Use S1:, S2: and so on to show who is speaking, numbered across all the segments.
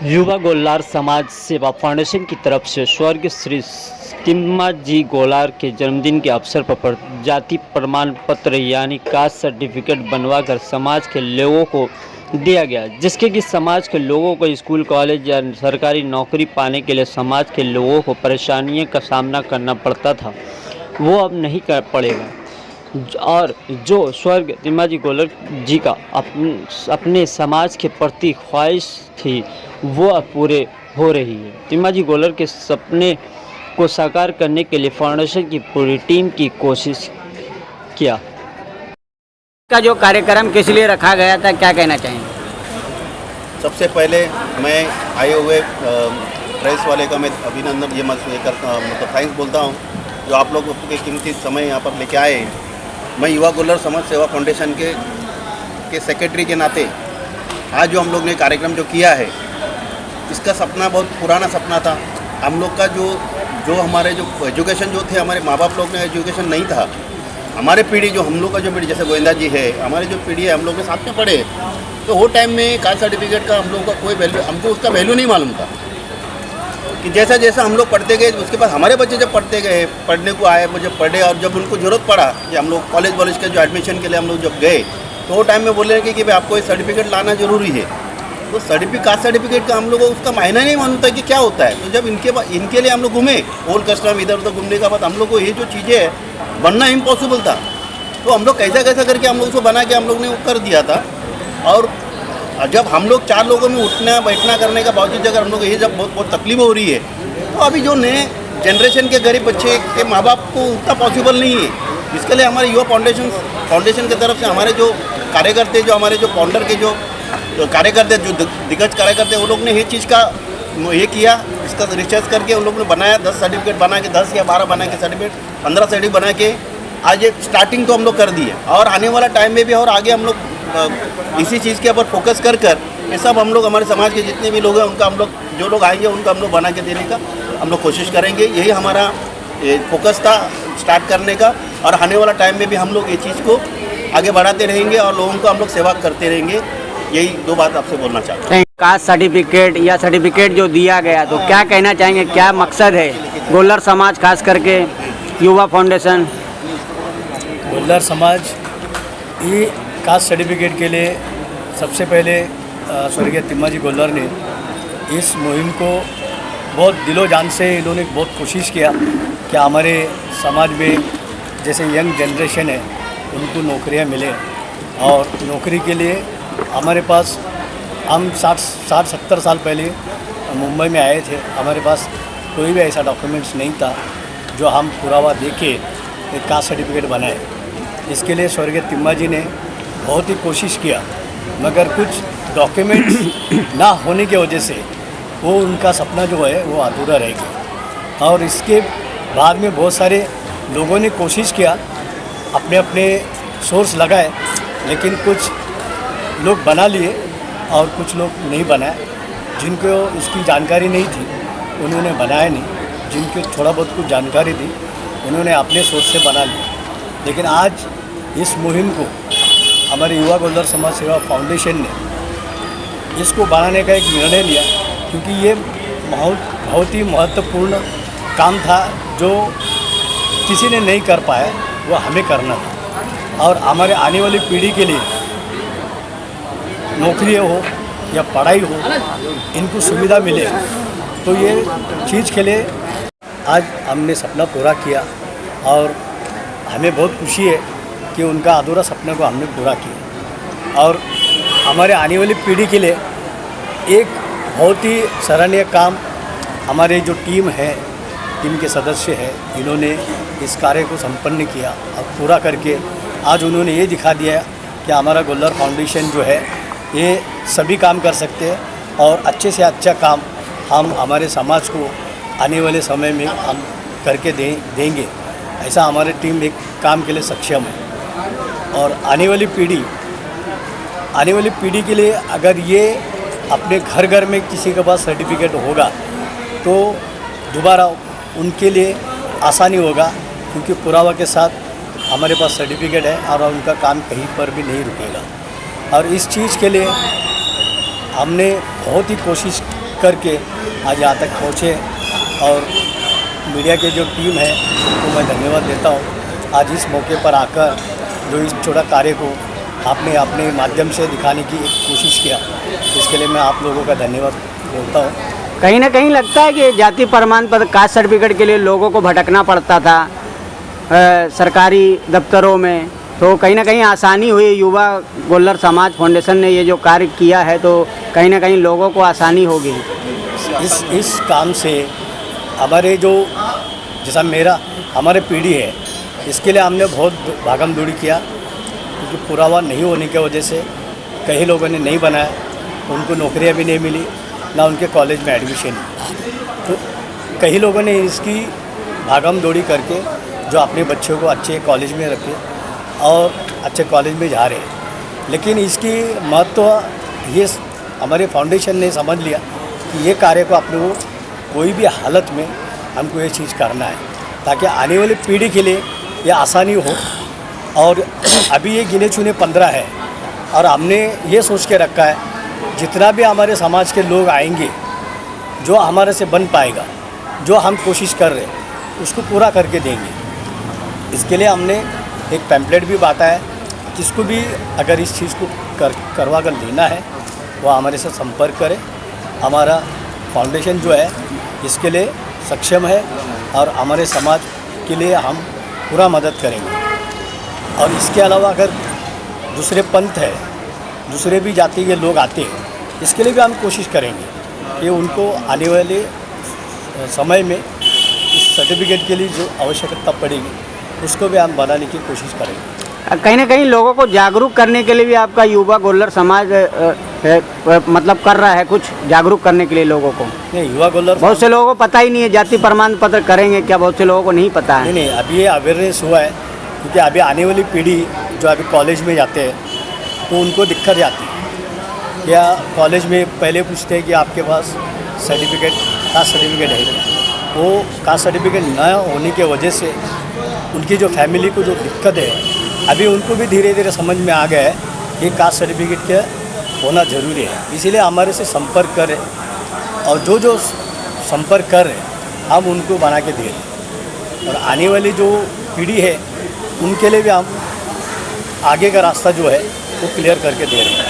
S1: युवा गोल्लार समाज सेवा फाउंडेशन की तरफ से स्वर्गीय श्री तिम्माजी गोलार के जन्मदिन के अवसर पर जाति प्रमाण पत्र यानी कास्ट सर्टिफिकेट बनवाकर समाज के लोगों को दिया गया, जिसके कि समाज के लोगों को स्कूल कॉलेज या सरकारी नौकरी पाने के लिए समाज के लोगों को परेशानियों का सामना करना पड़ता था, वो अब नहीं कर पड़ेगा। और जो स्वर्ग तिम्माजी गोलर जी का अपने समाज के प्रति ख्वाहिश थी वो अब पूरे हो रही है। तिम्माजी गोलर के सपने को साकार करने के लिए फाउंडेशन की पूरी टीम की कोशिश किया।
S2: का जो कार्यक्रम किस लिए रखा गया था, क्या कहना चाहेंगे?
S3: सबसे पहले मैं आए हुए प्रेस वाले का मैं अभिनंदन ये मतलब थैंक्स बोलता हूँ जो आप लोग के कीमती समय यहाँ पर लेके आए। मैं युवा गोल्लर समाज सेवा फाउंडेशन के सेक्रेटरी के नाते आज जो हम लोग ने कार्यक्रम जो किया है, इसका सपना बहुत पुराना सपना था। हम लोग का जो हमारे जो एजुकेशन जो थे, हमारे माँ बाप लोग ने एजुकेशन नहीं था। हमारे पीढ़ी जो हम लोग का जो पीढ़ी जैसे गोविंदा जी है, हमारे जो पीढ़ी है हम लोग के साथ में पढ़े, तो वो टाइम में कास्ट सर्टिफिकेट का हम लोग का कोई वैल्यू, हमको उसका वैल्यू नहीं मालूम था कि जैसा जैसा हम लोग पढ़ते गए उसके बाद हमारे बच्चे जब पढ़ते गए, पढ़ने को आए, वो जब पढ़े और जब उनको ज़रूरत पड़ा कि हम लोग कॉलेज वॉलेज के जो एडमिशन के लिए हम लोग जब गए, तो वो टाइम में बोले कि भाई आपको ये सर्टिफिकेट लाना ज़रूरी है। तो कास्ट सर्टिफिकेट का हम लोग को उसका मायना नहीं मालूम था कि क्या होता है। तो जब इनके लिए हम लोग घूमे ओल्ड कस्टम इधर उधर घूमने का बाद हम लोग को ये जो चीज़ें है बनना इम्पॉसिबल था। तो हम लोग कैसा कैसा करके हम लोग उसको बना के हम लोग ने वो कर दिया था। और जब हम लोग 4 लोगों में उठना बैठना करने का बावजूद अगर हम लोग ये जब बहुत तकलीफ हो रही है, तो अभी जो नए जनरेशन के गरीब बच्चे के माँ बाप को उतना पॉसिबल नहीं है। इसके लिए हमारे युवा फाउंडेशन की तरफ से हमारे जो कार्यकर्ते, जो हमारे जो फाउंडर के जो कार्यकर्ते, जो दिग्गज कार्यकर्ते, वो लोग ने ये चीज़ का ये किया, इसका रिसर्च करके उन लोगों ने बनाया 10 सर्टिफिकेट बना के, 10 या 12 बना के सर्टिफिकेट, 15 सर्टिफिकेट बना के आज ये स्टार्टिंग तो हम लोग कर दी है। और आने वाला टाइम में भी और आगे हम लोग इसी चीज़ के ऊपर फोकस कर ये सब हम लोग हमारे समाज के जितने भी लोग हैं उनका हम लोग जो लोग आएंगे उनका हम लोग बना के देने का हम लोग कोशिश करेंगे। यही हमारा फोकस था स्टार्ट करने का। और आने वाला टाइम में भी हम लोग ये चीज़ को आगे बढ़ाते रहेंगे और लोगों को हम लोग सेवा करते रहेंगे। यही 2 बात आपसे बोलना चाहते हैं।
S2: कास्ट सर्टिफिकेट या सर्टिफिकेट जो दिया गया, तो क्या कहना चाहेंगे, क्या मकसद है गोल्लर समाज खास करके युवा फाउंडेशन?
S4: गोल्लर समाज ये कास्ट सर्टिफिकेट के लिए सबसे पहले स्वर्गीय तिम्माजी गोल्लर ने इस मुहिम को बहुत दिलो जान से इन्होंने बहुत कोशिश किया कि हमारे समाज में जैसे यंग जनरेशन है उनको नौकरियां मिले। और नौकरी के लिए हमारे पास हम 60-70 साल पहले मुंबई में आए थे, हमारे पास कोई भी ऐसा डॉक्यूमेंट्स नहीं था जो हम पुरावा दे के एक कास्ट सर्टिफिकेट बनाए। इसके लिए स्वर्गीय तिम्माजी ने बहुत ही कोशिश किया, मगर कुछ डॉक्यूमेंट्स ना होने की वजह से वो उनका सपना जो है वो अधूरा रह गया। और इसके बाद में बहुत सारे लोगों ने कोशिश किया, अपने अपने सोर्स लगाए, लेकिन कुछ लोग बना लिए और कुछ लोग नहीं बनाए। जिनको इसकी जानकारी नहीं थी उन्होंने बनाया नहीं, जिनको थोड़ा बहुत कुछ जानकारी थी उन्होंने अपने सोर्स से बना लिया। लेकिन आज इस मुहिम को हमारे युवा गोल्लर समाज सेवा फाउंडेशन ने इसको बनाने का एक निर्णय लिया, क्योंकि ये बहुत ही महत्वपूर्ण काम था जो किसी ने नहीं कर पाया, वो हमें करना था। और हमारे आने वाली पीढ़ी के लिए नौकरी हो या पढ़ाई हो, इनको सुविधा मिले, तो ये चीज़ के लिए आज हमने सपना पूरा किया। और हमें बहुत खुशी है कि उनका अधूरा सपने को हमने पूरा किया। और हमारे आने वाली पीढ़ी के लिए एक बहुत ही सराहनीय काम हमारे जो टीम के सदस्य हैं, इन्होंने इस कार्य को संपन्न किया और पूरा करके आज उन्होंने ये दिखा दिया कि हमारा गोल्लर फाउंडेशन जो है ये सभी काम कर सकते हैं और अच्छे से अच्छा काम हम हमारे समाज को आने वाले समय में हम करके देंगे। ऐसा हमारी टीम एक काम के लिए सक्षम है। और आने वाली पीढ़ी के लिए अगर ये अपने घर घर में किसी के पास सर्टिफिकेट होगा तो दोबारा उनके लिए आसानी होगा, क्योंकि पुरावा के साथ हमारे पास सर्टिफिकेट है और उनका काम कहीं पर भी नहीं रुकेगा। और इस चीज़ के लिए हमने बहुत ही कोशिश करके आज यहाँ तक पहुँचे। और मीडिया के जो टीम है उनको मैं धन्यवाद देता हूँ। आज इस मौके पर आकर जो इस छोटा कार्य को आपने अपने माध्यम से दिखाने की एक कोशिश किया, इसके लिए मैं आप लोगों का धन्यवाद बोलता हूँ।
S2: कहीं ना कहीं लगता है कि जाति प्रमाण पत्र कास्ट सर्टिफिकेट के लिए लोगों को भटकना पड़ता था सरकारी दफ्तरों में, तो कहीं ना कहीं आसानी हुई। युवा गोल्लर समाज फाउंडेशन ने ये जो कार्य किया है तो कहीं ना कहीं लोगों को आसानी होगी।
S4: इस काम से हमारे जो जैसा हमारे पीढ़ी है, इसके लिए हमने बहुत भागम दौड़ी किया, क्योंकि पुरावा नहीं होने की वजह से कई लोगों ने नहीं बनाया, उनको नौकरियां भी नहीं मिली, ना उनके कॉलेज में एडमिशन। तो कई लोगों ने इसकी भागम दौड़ी करके जो अपने बच्चों को अच्छे कॉलेज में रखे और अच्छे कॉलेज में जा रहे हैं। लेकिन इसकी महत्व ये हमारे फाउंडेशन ने समझ लिया कि ये कार्य को अपने को कोई भी हालत में हमको ये चीज़ करना है, ताकि आने वाली पीढ़ी के लिए ये आसानी हो। और अभी ये गिने चुने 15 है, और हमने ये सोच के रखा है जितना भी हमारे समाज के लोग आएंगे, जो हमारे से बन पाएगा, जो हम कोशिश कर रहे हैं उसको पूरा करके देंगे। इसके लिए हमने एक पैम्पलेट भी बांटा है, जिसको भी अगर इस चीज़ को करवा कर लेना है वो हमारे से संपर्क करें। हमारा फाउंडेशन जो है इसके लिए सक्षम है और हमारे समाज के लिए हम पूरा मदद करेंगे। और इसके अलावा अगर दूसरे पंथ है, दूसरे भी जाति के लोग आते हैं, इसके लिए भी हम कोशिश करेंगे कि उनको आने वाले समय में इस सर्टिफिकेट के लिए जो आवश्यकता पड़ेगी उसको भी हम बनाने की कोशिश करेंगे।
S2: कहीं ना कहीं लोगों को जागरूक करने के लिए भी आपका युवा गोल्लर समाज मतलब कर रहा है कुछ जागरूक करने के लिए लोगों को।
S4: नहीं, युवा गोल्लर
S2: बहुत से लोगों को पता ही नहीं है जाति प्रमाण पत्र करेंगे क्या, बहुत से लोगों को नहीं पता है।
S4: नहीं, अभी ये अवेयरनेस हुआ है, क्योंकि अभी आने वाली पीढ़ी जो अभी कॉलेज में जाते हैं तो उनको दिक्कत आती है। या कॉलेज में पहले पूछते हैं कि आपके पास सर्टिफिकेट, कास्ट सर्टिफिकेट है क्या? वो कास्ट सर्टिफिकेट न होने की वजह से उनकी जो फैमिली को जो दिक्कत है, अभी उनको भी धीरे धीरे समझ में आ गया है कि कास्ट सर्टिफिकेट क्या होना ज़रूरी है। इसीलिए हमारे से संपर्क करें, और जो संपर्क कर रहे हैं हम उनको बना के दे रहे। और आने वाली जो पीढ़ी है उनके लिए भी हम आगे का रास्ता जो है वो क्लियर करके दे रहे हैं।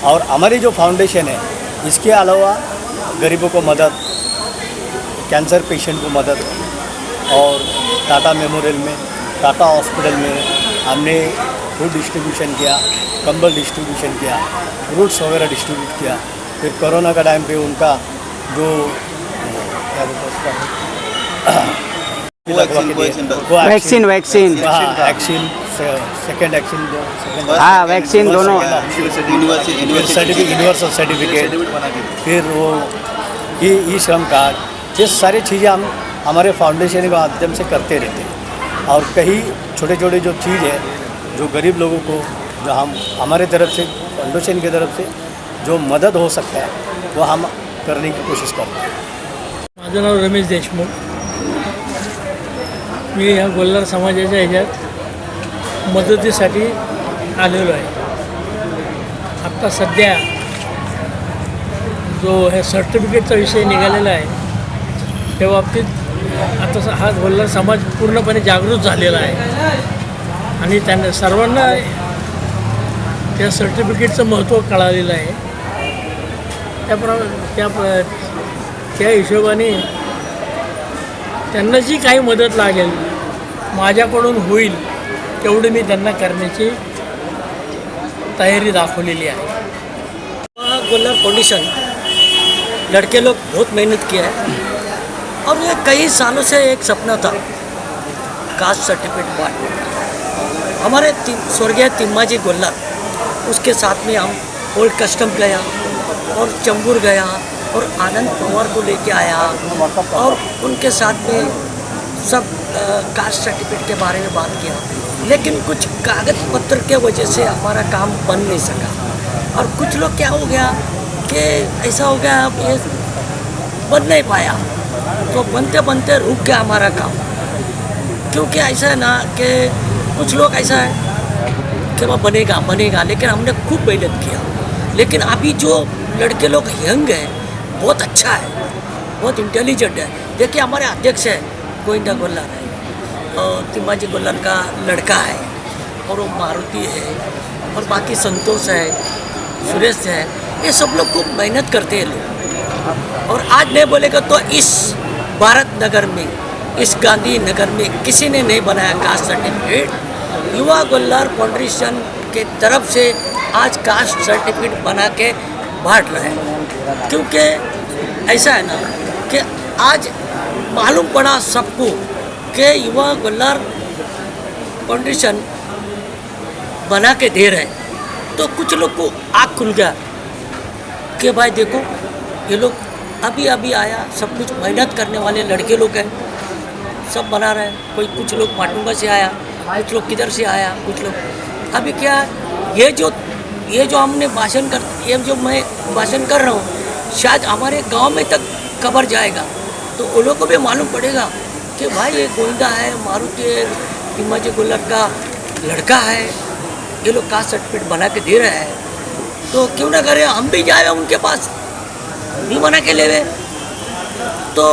S4: और हमारी जो फाउंडेशन है, इसके अलावा गरीबों को मदद, कैंसर पेशेंट को मदद, और टाटा मेमोरियल में, टाटा हॉस्पिटल में हमने फूड डिस्ट्रीब्यूशन किया, कंबल डिस्ट्रीब्यूशन किया, फ्रूट्स वगैरह डिस्ट्रीब्यूट किया। फिर कोरोना का टाइम पे उनका जो क्या बोलते
S2: वैक्सीन
S4: वैक्सीन सेकेंड
S2: हाँ वैक्सीन दोनों
S4: यूनिवर्सल सर्टिफिकेट, फिर वो ई श्रम कार्ड, ये सारी चीज़ें हम हमारे फाउंडेशन के माध्यम से करते रहते हैं। और कई छोटे छोटे जो चीज़ है जो गरीब लोगों को जो हम हमारे तरफ से फाउंडेशन की तरफ से जो मदद हो सकता है वो हम करने की कोशिश करते हैं।
S5: माझं नाव रमेश देशमुख, मी ह्या गोल्लर समाजाच्या ह्याच्यात मदतीसाठी आलेलो आहे। आत्ता सध्या जो हे सर्टिफिकेटचा विषय निघालेला आहे त्या बाबतीत आता हा गोल्लर समाज पूर्णपणे जागृत झालेला आहे आणि त्यांना सर्वांना त्या सर्टिफिकेटचं महत्त्व कळालेलं आहे। त्या हिशोबाने त्यांना जी काही मदत लागेल माझ्याकडून होईल तेवढी मी त्यांना करण्याची तयारी दाखवलेली आहे।
S6: गोल्लर फाउंडेशन लड़के लोग बहुत मेहनत किया है और ये कई सालों से एक सपना था कास्ट सर्टिफिकेट बांटने का। हमारे स्वर्गीय तिम्माजी गोल्लर, उसके साथ में हम ओल्ड कस्टम गया और चंबूर गया और आनंद पवार को लेके आया और उनके साथ में सब कास्ट सर्टिफिकेट के बारे में बात किया। लेकिन कुछ कागज पत्र के वजह से हमारा काम बन नहीं सका और कुछ लोग क्या हो गया कि ऐसा हो गया अब ये बन नहीं पाया, तो बनते बनते रुक गया हमारा काम। क्योंकि ऐसा है ना कि कुछ लोग ऐसा है कि वह बनेगा बनेगा, लेकिन हमने खूब मेहनत किया। लेकिन अभी जो लड़के लोग यंग हैं बहुत अच्छा है, बहुत इंटेलिजेंट है। देखिए हमारे अध्यक्ष है गोविंदा गोल्लर है और तिम्माजी गोल्लर का लड़का है और वो मारुति है और बाकी संतोष है, सुरेश है, ये सब लोग खूब मेहनत करते हैं लोग। और आज नहीं बोलेगा तो इस भारत नगर में, इस गांधी नगर में किसी ने नहीं बनाया कास्ट सर्टिफिकेट। युवा गोल्लर फाउंडेशन के तरफ से आज कास्ट सर्टिफिकेट बना के बांट रहे हैं। क्योंकि ऐसा है ना कि आज मालूम पड़ा सबको कि युवा गोल्लर फाउंडेशन बना के दे रहे हैं, तो कुछ लोग को आँख खुल गया कि भाई देखो ये लोग अभी अभी आया, सब कुछ मेहनत करने वाले लड़के लोग हैं, सब बना रहे हैं। कोई कुछ लोग माटुंगा से आया, कुछ लोग किधर से आया, कुछ लोग अभी क्या ये जो हमने ये जो मैं भाषण कर रहा हूँ शायद हमारे गांव में तक कवर जाएगा, तो उन लोगों को भी मालूम पड़ेगा कि भाई ये गोविंदा है, मारुति है, तिम्माजी गोल्लर का लड़का है, ये लोग कास्ट सर्टिफिकेट बना के दे रहे हैं, तो क्यों ना करें हम भी जाए उनके पास, भी बना के ले गए। तो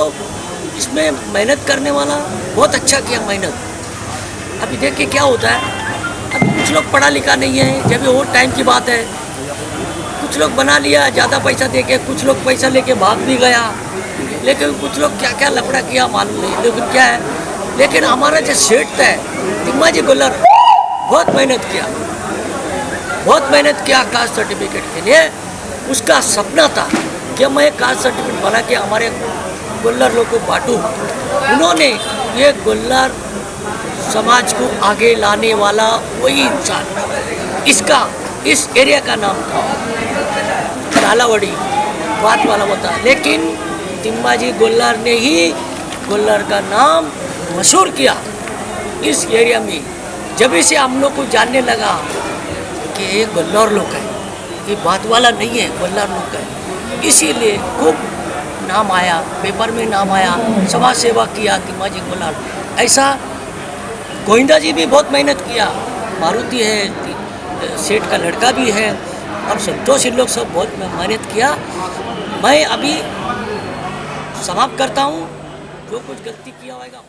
S6: इसमें मेहनत करने वाला बहुत अच्छा किया मेहनत। अभी देखिए क्या होता है, अभी कुछ लोग पढ़ा लिखा नहीं है, जब वो टाइम की बात है, कुछ लोग बना लिया ज़्यादा पैसा देके, कुछ लोग पैसा लेके भाग भी गया, लेकिन कुछ लोग क्या क्या लफड़ा किया मालूम नहीं। लेकिन क्या है, लेकिन हमारा जो सेठ है तिम्माजी गोल्लर बहुत मेहनत किया कास्ट सर्टिफिकेट के लिए। उसका सपना था कि मैं कास्ट सर्टिफिकेट बना के हमारे गोल्लर लोग को बांटूँ। उन्होंने ये गोल्लर समाज को आगे लाने वाला वही इंसान, इस एरिया का नाम था डालावड़ी, बात वाला होता, लेकिन तिम्माजी गोल्लर ने ही गोल्लर का नाम मशहूर किया इस एरिया में। जब से हम लोग को जानने लगा कि ये गोल्लर लोग है, ये बात वाला नहीं है, गोल्लर लोग है, इसीलिए खूब नाम आया, पेपर में नाम आया, समाज सेवा किया तिम्माजी गोल्लर। ऐसा गोविंदा जी भी बहुत मेहनत किया, मारुति है, सेठ का लड़का भी है और संतोष, इन लोग सब बहुत मेहनत किया। मैं अभी समाप्त करता हूँ, जो कुछ गलती किया होगा